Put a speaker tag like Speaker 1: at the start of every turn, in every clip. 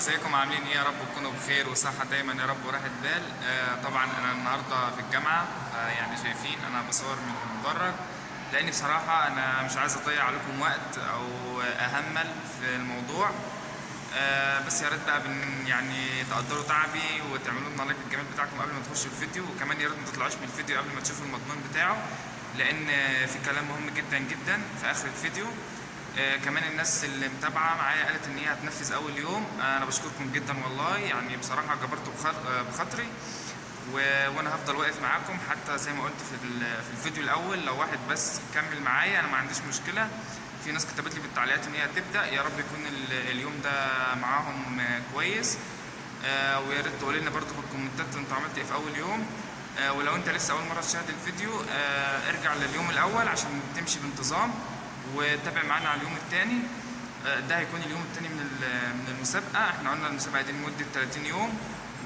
Speaker 1: ازيكم عاملين ايه؟ يا رب تكونوا بخير وصحة دايما يا رب وراحة بال. طبعا انا النهارده في الجامعة، يعني شايفين انا بصور من المدرج، لاني بصراحة انا مش عايز اضيع عليكم وقت او اهمل في الموضوع. بس يا ريت بقى يعني تقدروا تعبي وتعملوا لنا لايك الجمال بتاعكم قبل ما تخشوا الفيديو، وكمان يا ريت ما تطلعوش من الفيديو قبل ما تشوفوا المضمون بتاعه، لان في كلام مهم جدا جدا في اخر الفيديو. كمان الناس اللي متابعه معايا قالت ان هي هتنفذ اول يوم. انا بشكركم جدا والله، يعني بصراحه جبرتوا بخاطري. وانا هفضل واقف معاكم حتى زي ما قلت في الفيديو الاول. لو واحد بس كمل معايا انا ما عنديش مشكله. في ناس كتبت لي في التعليقات ان هي هتبدا، يا رب يكون اليوم ده معاهم كويس. ويا ريت تقولوا لنا برضه في الكومنتات انتوا عملتوا ايه في اول يوم. ولو انت لسه اول مره تشاهد الفيديو، ارجع لليوم الاول عشان تمشي بانتظام وتابع معانا على اليوم الثاني. ده هيكون اليوم الثاني من المسابقه. احنا قلنا المسابقه دي لمده 30 يوم،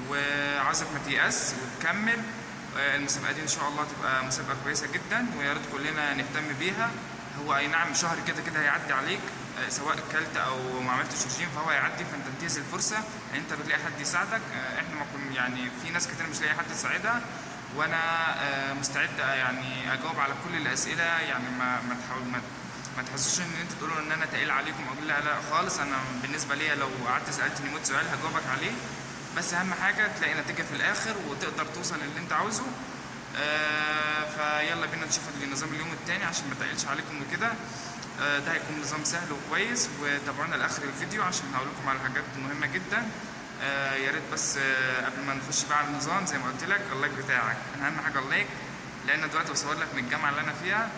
Speaker 1: وعايزك ما تيأس وتكمل. المسابقه دي ان شاء الله تبقى مسابقه كويسه جدا، ويا ريت كلنا نهتم بيها. هو اي نعم شهر كده كده هيعدي عليك، سواء اكلت او ما عملتش رجيم فهو هيعدي، فانت انتهز الفرصه ان انت بتلاقي حد يساعدك. احنا ما كنا يعني في ناس كتير مش لاقي حد يساعدها، وانا مستعد يعني اجاوب على كل الاسئله. يعني ما تحاول ما تحسوش ان انتوا تقولوا ان انا تقيل عليكم او لا خالص. انا بالنسبه لي لو قعدت سالتني 100 سؤال هجاوبك عليه، بس اهم حاجه تلاقي نتيجه في الاخر وتقدر توصل للي انت عاوزه. فيلا بينا نشوف النظام اليوم التاني عشان ما تقلش عليكم وكده. ده هيكون نظام سهل وكويس، وتابعونا لاخر الفيديو عشان هقول لكم على حاجات مهمه جدا. يا ريت بس قبل ما نخش بقى على النظام زي ما قلت لك اللايك بتاعك اهم حاجه. اللايك لان دلوقتي بصور لك من الجامعه اللي انا فيها.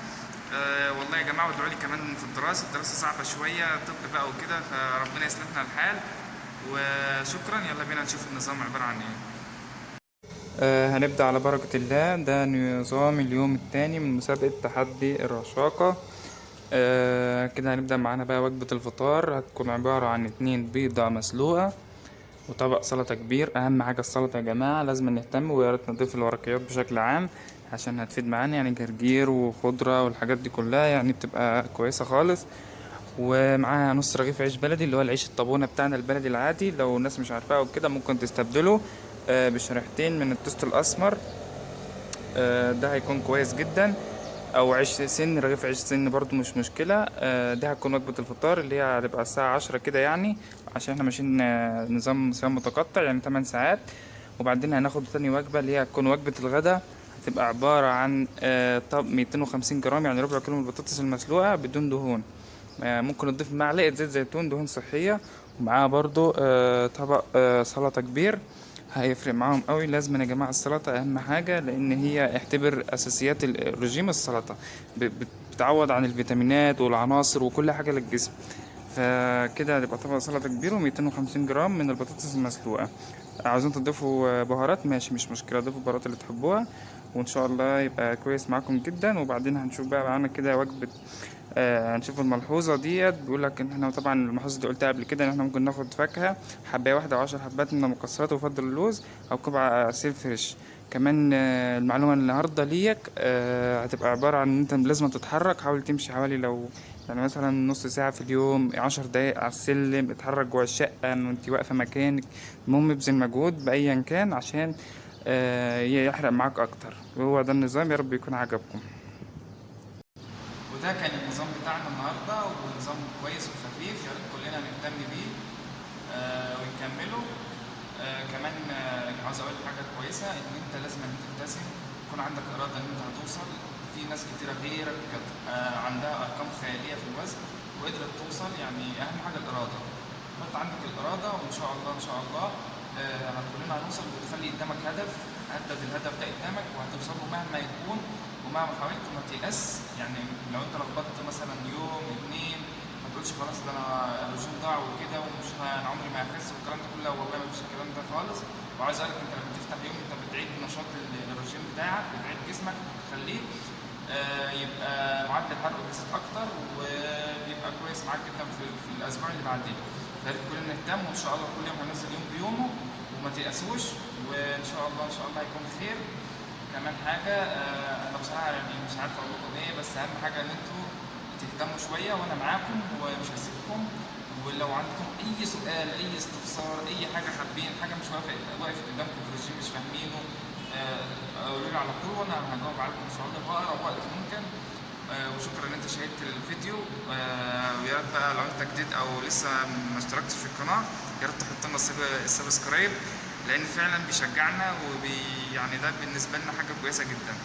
Speaker 1: والله يا جماعه وادعوا لي كمان في الدراسه صعبه شويه، طب بقى وكده، فربنا يسلمنا الحال. وشكرا. يلا بينا نشوف النظام عباره عن ايه. هنبدأ على بركة الله. ده نظام اليوم الثاني من مسابقة تحدي الرشاقة. كده هنبدأ معانا بقى. وجبة الفطار هتكون عبارة عن 2 بيضة مسلوقة وطبق سلطة كبير. أهم حاجة السلطة يا جماعة، لازم نهتم، ويا ريت نضيف الورقيات بشكل عام عشان هتفيد معانا، يعني جرجير وخضرة والحاجات دي كلها يعني بتبقى كويسة خالص. ومعاها نص رغيف عيش بلدي اللي هو العيش الطابونة بتاعنا البلدي العادي، لو الناس مش عارفاه او كده ممكن تستبدله بشريحتين من التوست الاسمر. ده هيكون كويس جدا، او عيش سن، رغيف عيش سن برضو مش مشكلة. ده هتكون وجبة الفطار اللي هي هتبقى الساعة 10 كده، يعني عشان احنا ماشيين نظام صيام متقطع يعني 8 ساعات. وبعدين هناخد تاني وجبة اللي هي هتكون وجبة الغداء، هتبقى عبارة عن طب 250 جرام يعني ربع كيلو من البطاطس المسلوقة بدون دهون. ممكن نضيف معلقة زيت زيتون دهون صحية، ومعاها برضو طبق سلطة كبير. هيفرق معاهم قوي. لازم يا جماعة السلطة أهم حاجة، لأن هي اعتبر أساسيات الرجيم. السلطة بتعوض عن الفيتامينات والعناصر وكل حاجة للجسم. فكده هتبقى طبق سلطة كبير و250 جرام من البطاطس المسلوقة. عاوزين تضيفوا بهارات ماشي مش مشكلة، ضيفوا البهارات اللي تحبوها وإن شاء الله يبقى كويس معاكم جدا. وبعدين هنشوف بقى معانا كده وجبة. هنشوف الملحوظة ديت. بيقولك ان احنا طبعا الملحوظة دي قلتها قبل كده ان احنا ممكن ناخد فاكهة حباية واحدة او 10 حبات من المكسرات، ويفضل اللوز او قطع عصير فريش. كمان المعلومة النهاردة ليك هتبقى عبارة عن ان انت لازم تتحرك. حاول تمشي حوالي لو يعني مثلا نص ساعة في اليوم، 10 دقايق على السلم، اتحرك جوه الشقة ان انت واقفة مكانك. المهم ابذل مجهود بأيا كان عشان يحرق معاك اكتر. وهو ده النظام، يا رب يكون عجبكم. وده كان النظام بتاعنا النهارده، ونظام كويس وخفيف يا ريت كلنا نهتم بيه ونكمله. كمان عاوز اقول حاجه كويسه، ان انت لازم تلتزم، يكون عندك اراده ان انت هتوصل. في ناس كتيره غيرك كانت عندها ارقام خياليه في الوزن وقدرت توصل. يعني اهم حاجه الاراده. حط عندك الاراده وان شاء الله ان شاء الله كلنا هنوصل. وتخلي قدامك هدف، هدف الهدف ده قدامك وهتوصل له مهما يكون ومهما حاولت. ما تيأس. يعني لو انت لخبطت مثلا يوم اتنين ما تقولش خلاص ده انا الرجيم ضاع وكده ومش انا عمري ما هخس والكلام ده كله. والله ما فيش الكلام ده خالص. وعايز اقول لك انت لما تفتح يوم انت بتعيد نشاط الرجيم بتاعك، بتعيد جسمك، بتخليه يبقى معدل حرقه بيزيد اكتر وبيبقى كويس معاك جدا في الاسبوع اللي بعدين. فلازم كلنا نهتم، وان شاء الله كل يوم هننزل يوم بيومه وما تيأسوش، وان شاء الله ان شاء الله هيكون خير. كمان حاجة أنا بصراحة يعني مش عارف أقول لكم إيه، بس أهم حاجة إن أنتوا تهتموا شوية وأنا معاكم ومش هسيبكم. ولو عندكم أي سؤال، أي استفسار، أي كاتبين حاجه مش وقفت قدامكم في الرجيم مش فاهمينه، قولوا لي على طول وانا هجاوب عليكم ان شاء الله في اقرب وقت ممكن. وشكرا ان انت شاهدت الفيديو. ويا ريت بقى لو انت جديد او لسه ما اشتركتش في القناه يا ريت تحط لنا السبسكرايب، لان فعلا بيشجعنا يعني ده بالنسبه لنا حاجه كويسه جدا.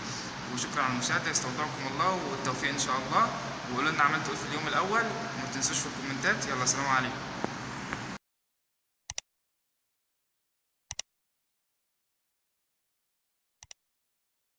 Speaker 1: وشكرا على المشاهده، يستودعكم الله والتوفيق ان شاء الله. وقولوا لنا عملتوا ايه في اليوم الاول وما تنسوش في الكومنتات. يلا سلام عليكم.